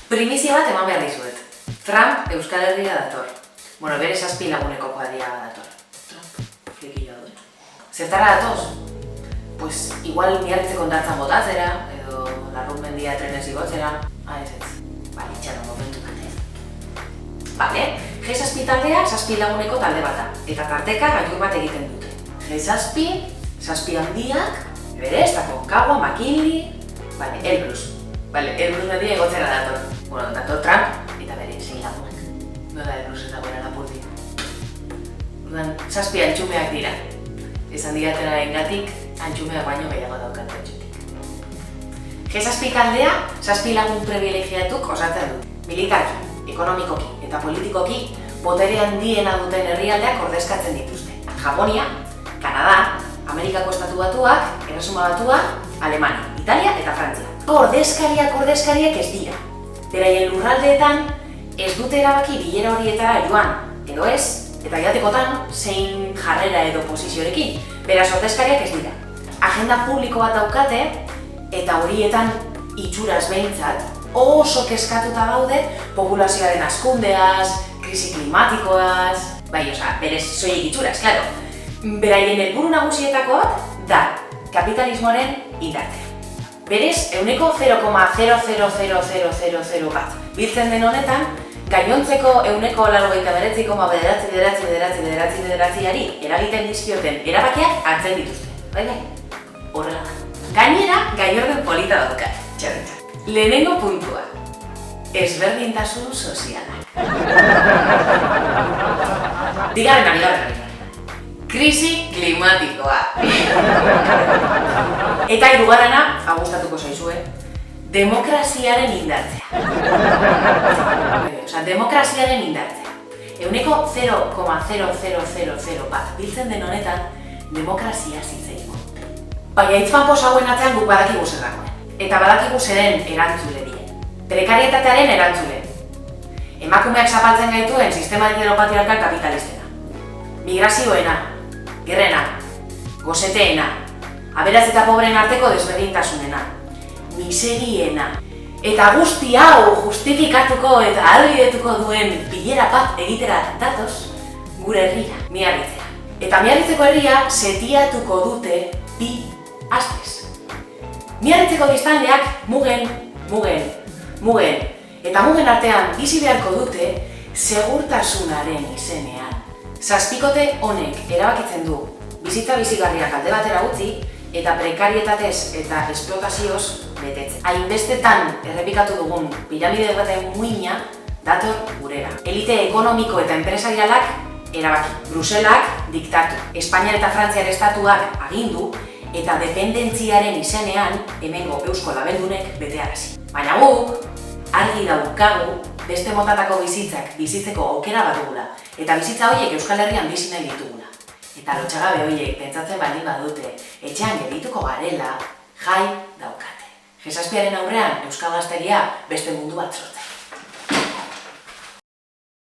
Primizia bat eman behar dizuet. Trump Euskal Herria dator. Bueno, bere 7 laguneko kuadriaga dator. Trump, flikila dut. Zertara datoz? Pues igual miarritze kontartzan botatzera, edo Larrun mendia trenez igotzera. Ez. Itxaron momentu bat ez. Bale, G7 taldea 7 laguneko talde bata, eta tarteka gailur bat egiten dute. G7, 7 handiak, Everest, Aconcagua, McKinley, Elbrus. Elbrus mendia igotzera dator. Bueno, dator Trump eta bere 6 lagunak. Nola Elbrus eta goera lapurti. Orduan, 7 antxumeak dira. Esan digatera engatik, antxumeak baino gehiago daukat antxutik. G7 taldea, 7 lagun privilegiatuk osatzen dut. Militarki, ekonomikoki eta politikoki botere handiena duten herrialdeak ordezkatzen dituzte. Japonia, Kanada, Amerikako Estatu Batuak, Erresuma Batua, Alemania, Italia eta Frantzia. Ordezkariak ez dira. Beraien lurraldeetan ez dute erabaki bilera horietara joan, edo ez, eta jatekotan zein jarrera edo posiziorekin. Beraz, ordezkariak ez dira. Agenda publiko bat daukate, eta horietan itxuraz behintzat oso kezkatuta daude populazioaren hazkundeaz, krisi klimatikoaz, berez soilik itxuraz, klaro. Beraien helburu nagusietako bat da kapitalismoaren indartzea. Berez, 0,000000 bat biltzen den honetan, gainontzeko 99,9,999 eragiten dizkioten erabakiak hartzen dituzte. Bai, horrela da. Gainera, gainorden polita daukat, txarretak. Lehenengo puntua, ezberdintasun sozialak. Bigarren. Krisi klimatikoa. Eta hirugarrena, gustatuko zaizue, demokraziaren indartzea. Demokraziaren indartzea. 0,0000 bat biltzen den honetan, demokrazia zitzeiko. Baina hitzpanpos hauen atzean guk badakigu zer dagoen. Eta badakigu zeren erantzule dien. Prekarietatearen erantzule. Emakumeak zapaltzen gaituen sistema heteropatriarkal kapitalistena. Migrazioena, gerrena, gozeteena, aberatz eta pobreen arteko desberdintasunena, miseriena. Eta guzti hau justifikatuko eta ahalbidetuko duen bilera bat egitera datoz gure herria, Miarritzera. Eta Miarritzeko herria setiatuko dute 2 astez. Miarritzeko biztanleak mugen, eta mugen artean bizi beharko dute segurtasunaren izenean. 7 honek erabakitzen du bizitza bizigarriak alde batera utzi eta prekarietatez eta esplotazioz betetzen. Hainbestetan errepikatu dugun piramide baten muina dator gurera. Elite ekonomiko eta enpresarialak erabaki. Bruselak diktatu. Espainia eta Frantziar estatuak agindu eta dependentziaren izenean hemengo eusko labeldunek betearazi. Baina guk, argi daukagu beste motatako bizitzeko aukera badugula eta bizitza horiek Euskal Herrian bizi nahi ditugula. Eta lotxagabe horiek pentsatzen baldin badute etxean geldituko garela jai daukate. G7aren aurrean Euskal Gazteria beste mundu bat sortzen.